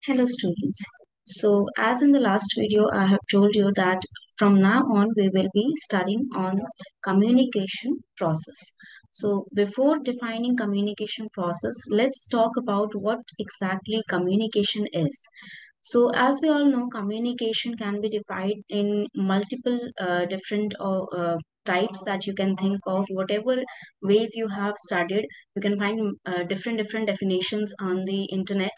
Hello students. So as in the last video, I have told you that from now on we will be studying on communication process. So before defining communication process, let's talk about what exactly communication is. So as we all know, communication can be divided in multiple different types that you can think of. Whatever ways you have studied, you can find different definitions on the internet.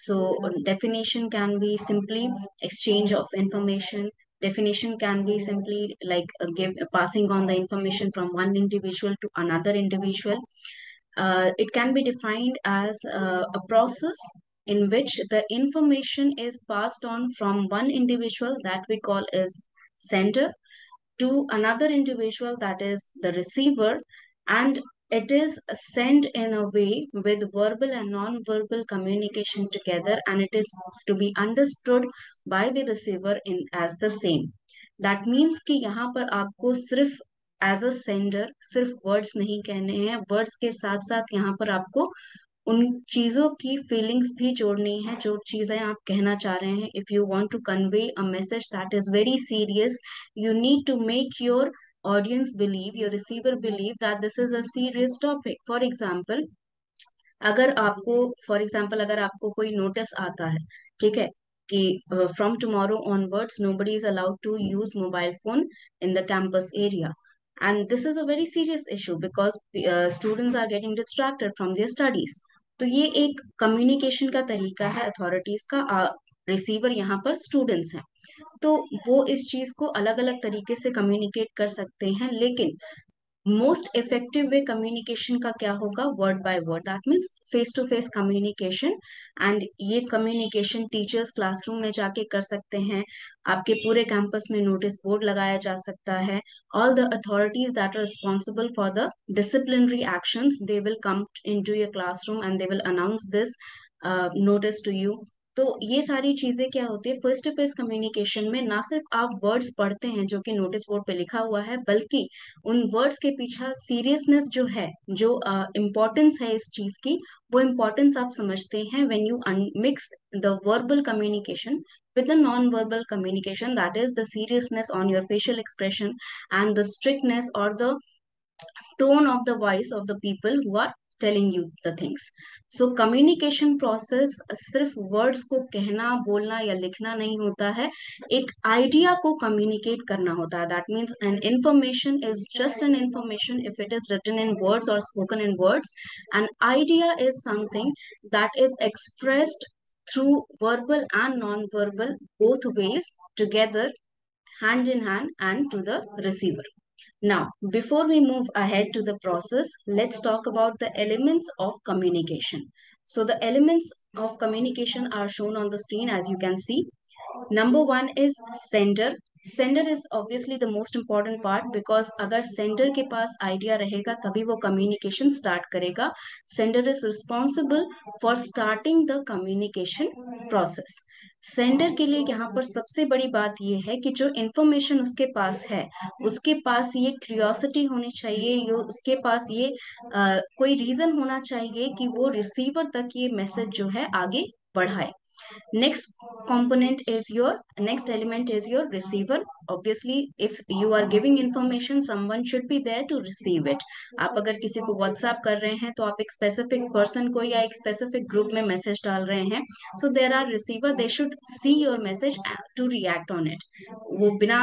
So definition can be simply exchange of information. Definition can be simply like passing on the information from one individual to another individual. It can be defined as a process in which the information is passed on from one individual that we call as sender to another individual that is the receiver, and it is sent in a way with verbal and non-verbal communication together, and it is to be understood by the receiver in as the same. That means कि यहाँ पर आपको सिर्फ as a sender सिर्फ words नहीं कहने हैं, words के साथ साथ यहाँ पर आपको उन चीजों की फीलिंग्स भी जोड़नी है जो चीजें आप कहना चाह रहे हैं. If you want to convey a message that is very serious, you need to make your audience believe, your receiver believe that this is a serious topic. For example, अगर आपको कोई नोटिस आता है, ठीक है, कि from tomorrow onwards nobody is allowed to use mobile phone in the campus area, and this is a very serious issue because students are getting distracted from their studies. तो ये एक कम्युनिकेशन का तरीका है अथॉरिटीज का. Receiver यहाँ पर students हैं, तो वो इस चीज को अलग अलग तरीके से कम्युनिकेट कर सकते हैं, लेकिन मोस्ट इफेक्टिव वे कम्युनिकेशन का क्या होगा? Word by word, that means face to face communication. And ये कम्युनिकेशन टीचर्स क्लासरूम में जाके कर सकते हैं, आपके पूरे कैंपस में नोटिस बोर्ड लगाया जा सकता है. All the authorities that are responsible for the disciplinary actions, they will come into your classroom and they will announce this notice to you. तो ये सारी चीजें क्या होती है फेस टू फेस कम्युनिकेशन में? ना सिर्फ आप वर्ड्स पढ़ते हैं जो कि नोटिस बोर्ड पे लिखा हुआ है, बल्कि उन वर्ड्स के पीछे सीरियसनेस जो है, जो इम्पोर्टेंस है इस चीज की, वो इम्पोर्टेंस आप समझते हैं when you mix the verbal communication with the non-verbal communication, that is the seriousness on your facial expression and the strictness or the tone of the voice of the people who are telling you the things. So communication process सिर्फ words को कहना, बोलना या लिखना नहीं होता है, एक idea को communicate करना होता है. That means an information is just an information if it is written in words or spoken in words. An idea is something that is expressed through verbal and non-verbal both ways together, hand in hand, and to the receiver. Now, before we move ahead to the process, let's talk about the elements of communication. So the elements of communication are shown on the screen as you can see. Number one is sender. Sender is obviously the most important part because अगर sender के पास idea रहेगा तभी वो communication start करेगा. Sender is responsible for starting the communication process. Sender के लिए यहाँ पर सबसे बड़ी बात यह है कि जो इंफॉर्मेशन उसके पास है, उसके पास ये क्यूरियोसिटी होनी चाहिए, ये उसके पास ये कोई रीजन होना चाहिए कि वो रिसीवर तक ये मैसेज जो है आगे बढ़ाए. Next component is your next element is your receiver. Obviously, if you are giving information, someone should be there to receive it. आप अगर किसी को WhatsApp कर रहे हैं तो आप एक specific person को या एक specific group में मैसेज डाल रहे हैं. So there are receiver, they should see your message to react on it. वो बिना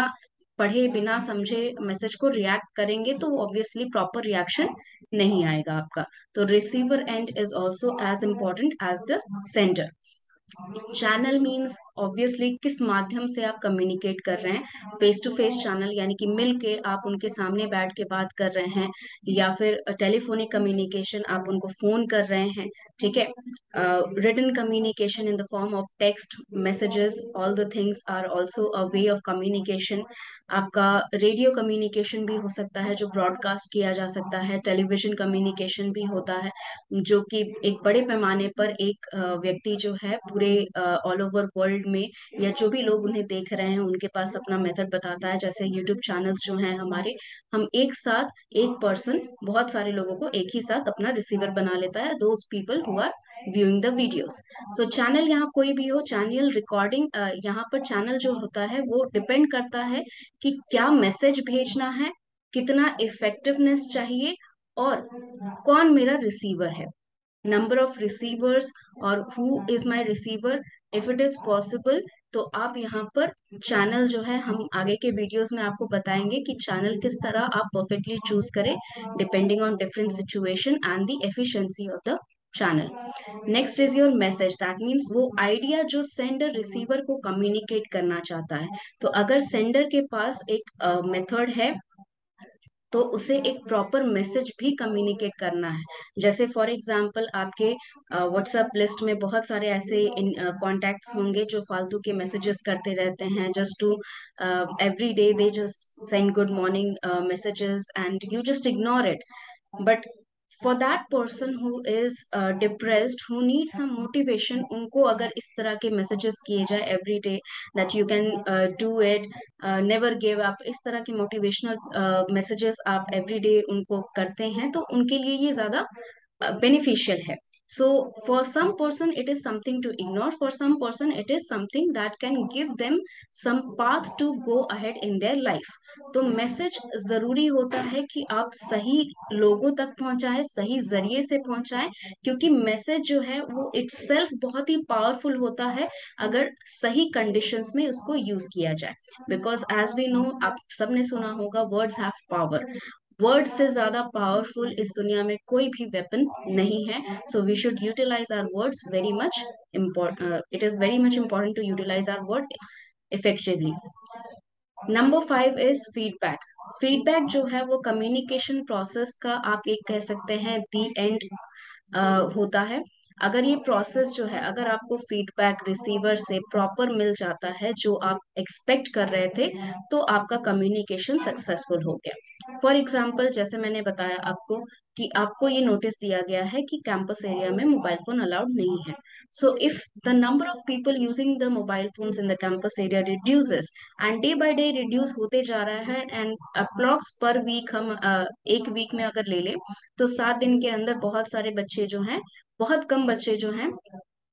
पढ़े बिना समझे मैसेज को रिएक्ट करेंगे तो ऑब्वियसली प्रॉपर रिएक्शन नहीं आएगा आपका. तो receiver end is also as important as the sender. Channel means obviously किस माध्यम से आप कम्युनिकेट कर रहे हैं. फेस टू फेस चैनल यानी कि मिल के आप उनके सामने बैठ के बात कर रहे हैं, या फिर टेलीफोनिक कम्युनिकेशन आप उनको फोन कर रहे हैं, ठीक है. Written communication in the form of text messages, all the things are also a way of communication. आपका रेडियो कम्युनिकेशन भी हो सकता है जो ब्रॉडकास्ट किया जा सकता है. टेलीविजन कम्युनिकेशन भी होता है जो कि एक बड़े पैमाने पर एक व्यक्ति जो है पूरे ऑल ओवर वर्ल्ड में, या जो भी लोग उन्हें देख रहे हैं उनके पास अपना मेथड बताता है। जैसे यूट्यूब चैनल्स जो हैं हमारे, हम एक साथ, एक पर्सन बहुत सारे लोगों को एक ही साथ अपना रिसीवर बना लेता है, those people who are viewing the videos. So channel यहाँ कोई भी हो, चैनल रिकॉर्डिंग, यहाँ पर चैनल जो होता है वो डिपेंड करता है कि क्या मैसेज भेजना है, कितना इफेक्टिवनेस चाहिए, और कौन मेरा रिसीवर है, नंबर ऑफ रिसीवर्स, और who is my receiver, if it is possible. तो आप यहाँ पर चैनल जो है, हम आगे के वीडियोस में आपको बताएंगे कि चैनल किस तरह आप परफेक्टली चूज करें depending on different situation and the efficiency of the channel. Next is your message, that means वो आइडिया जो सेंडर रिसीवर को कम्युनिकेट करना चाहता है। तो अगर सेंडर के पास एक मेथड है तो उसे एक प्रॉपर मैसेज भी कम्युनिकेट करना है। जैसे फॉर एग्जांपल आपके व्हाट्सएप लिस्ट में बहुत सारे ऐसे कॉन्टैक्ट्स होंगे जो फालतू के मैसेजेस करते रहते हैं, just to every day they just send good morning messages and you just ignore it. But for that person who is depressed, who need some motivation, उनको अगर इस तरह के मैसेजेस किए जाए every day, that you can do it, never give up, इस तरह के मोटिवेशनल मैसेजेस आप एवरी डे उनको करते हैं, तो उनके लिए ये ज्यादा beneficial है। So for some person it is something to ignore, for some person it is something that can give them some path to go ahead in their life। तो मैसेज जरूरी होता है कि आप सही लोगों तक पहुंचाएं, सही जरिए से पहुंचाएं, क्योंकि मैसेज जो है वो इट्सेल्फ बहुत ही पावरफुल होता है अगर सही कंडीशंस में उसको यूज किया जाए। बिकॉज एज वी नो, आप सबने सुना होगा, वर्ड्स हैव पावर। वर्ड से ज्यादा पावरफुल इस दुनिया में कोई भी वेपन नहीं है। So we should utilize our words very much important, it is very much important to utilize our word effectively. Number 5 is feedback. Feedback जो है वो कम्युनिकेशन प्रोसेस का आप एक कह सकते हैं दी एंड होता है। अगर ये प्रोसेस जो है, अगर आपको फीडबैक रिसीवर से प्रॉपर मिल जाता है जो आप एक्सपेक्ट कर रहे थे, तो आपका कम्युनिकेशन सक्सेसफुल हो गया। फॉर एग्जाम्पल, जैसे मैंने बताया आपको कि आपको ये नोटिस दिया गया है कि कैंपस एरिया में मोबाइल फोन अलाउड नहीं है। So if the number of people using the mobile phones in the campus area reduces, and day by day reduce होते जा रहा है, एंड अप्रोक्स पर वीक हम एक वीक में अगर ले ले, तो 7 दिन के अंदर बहुत सारे बच्चे जो हैं, बहुत कम बच्चे जो हैं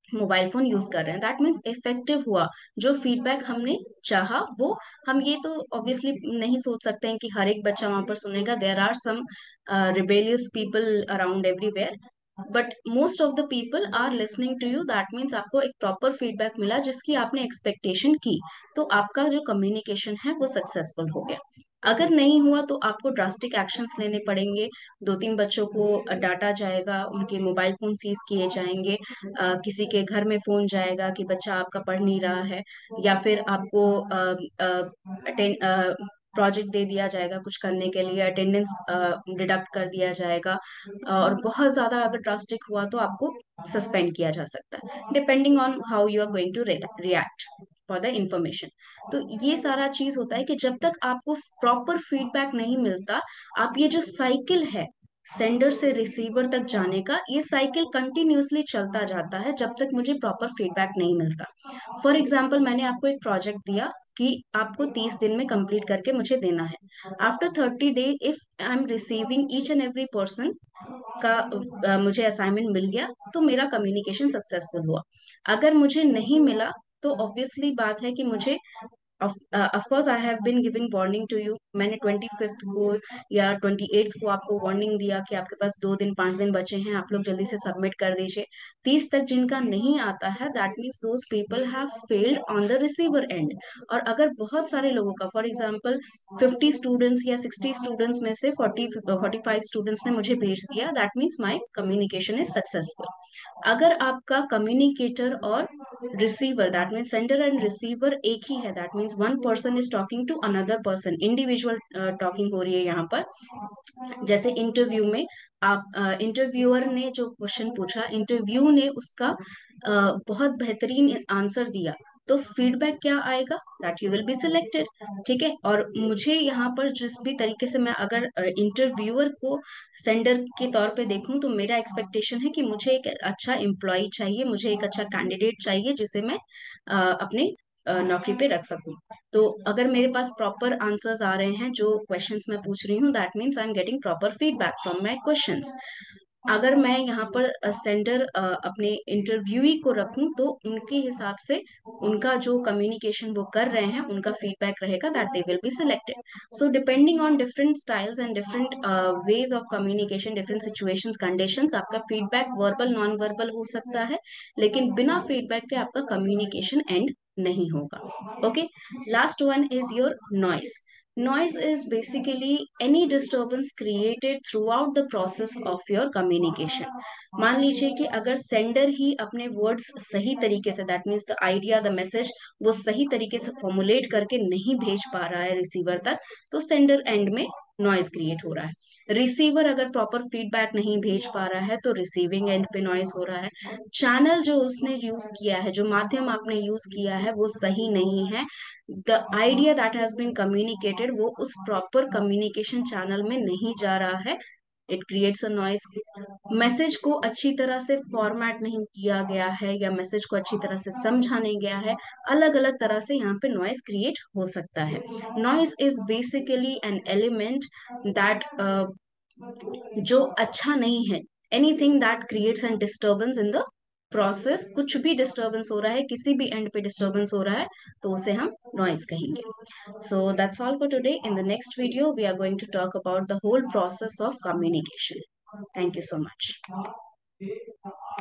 मोबाइल फोन यूज कर रहे हैं, दैट मीन्स इफेक्टिव हुआ। जो फीडबैक हमने चाहा वो, हम ये तो ऑब्वियसली नहीं सोच सकते हैं कि हर एक बच्चा वहां पर सुनेगा, there are some rebellious people around everywhere, but most of the people are listening to you, that means आपको एक प्रॉपर फीडबैक मिला जिसकी आपने एक्सपेक्टेशन की, तो आपका जो कम्युनिकेशन है वो सक्सेसफुल हो गया। अगर नहीं हुआ तो आपको ड्रास्टिक एक्शंस लेने पड़ेंगे। 2-3 बच्चों को डांटा जाएगा, उनके मोबाइल फोन सीज किए जाएंगे, किसी के घर में फोन जाएगा कि बच्चा आपका पढ़ नहीं रहा है, या फिर आपको प्रोजेक्ट दे दिया जाएगा कुछ करने के लिए, अटेंडेंस डिडक्ट कर दिया जाएगा, और बहुत ज्यादा अगर ड्रास्टिक हुआ तो आपको सस्पेंड किया जा सकता है, depending on how you are going to react for the information. तो ये सारा चीज होता है कि जब तक आपको प्रॉपर फीडबैक नहीं मिलता, आप ये जो साइकिल है सेंडर से रिसीवर तक जाने का, ये साइकिल कंटिन्यूअसली चलता जाता है जब तक मुझे प्रॉपर फीडबैक नहीं मिलता। फॉर एग्जाम्पल, मैंने आपको एक प्रोजेक्ट दिया कि आपको 30 दिन में कंप्लीट करके मुझे देना है। After 30 day if I am receiving each and every person का मुझे असाइनमेंट मिल गया, तो मेरा कम्युनिकेशन सक्सेसफुल हुआ। अगर मुझे नहीं मिला तो ऑब्वियसली बात है कि मुझे, of course I have been giving warning to you, मैंने 25th को या 28th को आपको वार्निंग दिया कि आपके पास 2 दिन 5 दिन बचे हैं, आप लोग जल्दी से सबमिट कर दीजिए। 30 तक जिनका नहीं आता है, that means those people have failed on the receiver and. और अगर बहुत सारे लोगों का, फॉर एग्जाम्पल 50 स्टूडेंट्स या 60 स्टूडेंट्स में से 45 स्टूडेंट्स ने मुझे भेज दिया, that means my communication is successful. अगर आपका कम्युनिकेटर और receiver, that means sender and receiver एक ही है, that means one person is talking to another person, individual talking हो रही है यहाँ पर। जैसे इंटरव्यू में आप, इंटरव्यूअर ने जो क्वेश्चन पूछा, इंटरव्यू ने उसका बहुत बेहतरीन आंसर दिया, तो फीडबैक क्या आएगा, that you will be selected. ठीक है, और मुझे यहाँ पर जिस भी तरीके से, मैं अगर इंटरव्यूअर को सेंडर के तौर पे देखूं, तो मेरा एक्सपेक्टेशन है कि मुझे एक अच्छा एम्प्लॉय चाहिए, मुझे एक अच्छा कैंडिडेट चाहिए जिसे मैं अपने नौकरी पे रख सकूं। तो अगर मेरे पास प्रॉपर आंसर्स आ रहे हैं जो क्वेश्चंस मैं पूछ रही हूँ, that means I am getting proper feedback from my questions. अगर मैं यहाँ पर सेंडर अपने इंटरव्यूई को रखूं, तो उनके हिसाब से उनका जो कम्युनिकेशन वो कर रहे हैं, उनका फीडबैक रहेगा that they will be selected. So depending on different styles and different ways of communication, different situations, conditions, आपका फीडबैक वर्बल नॉन वर्बल हो सकता है, लेकिन बिना फीडबैक के आपका कम्युनिकेशन एंड नहीं होगा। Okay, last one is your noise. Noise is basically any disturbance created throughout the process of your communication. मान लीजिए कि अगर सेंडर ही अपने वर्ड्स सही तरीके से, that means the idea, the message, वो सही तरीके से फॉर्मुलेट करके नहीं भेज पा रहा है रिसीवर तक, तो सेंडर एंड में नॉइज क्रिएट हो रहा है। रिसीवर अगर प्रॉपर फीडबैक नहीं भेज पा रहा है, तो रिसीविंग एंड पे नॉइज हो रहा है। चैनल जो उसने यूज किया है, जो माध्यम आपने यूज किया है, वो सही नहीं है। The idea that has been communicated, वो उस प्रॉपर कम्युनिकेशन चैनल में नहीं जा रहा है, it creates a noise. Message को अच्छी तरह से फॉर्मेट नहीं किया गया है, या मैसेज को अच्छी तरह से समझा नहीं गया है, अलग अलग तरह से यहाँ पे नॉइज क्रिएट हो सकता है। Noise is basically an element that जो अच्छा नहीं है, anything that creates an disturbance in the process. कुछ भी डिस्टर्बेंस हो रहा है, किसी भी एंड पे डिस्टर्बेंस हो रहा है, तो उसे हम नॉइज कहेंगे। So that's all for today. In the next video, we are going to talk about the whole process of communication. Thank you so much.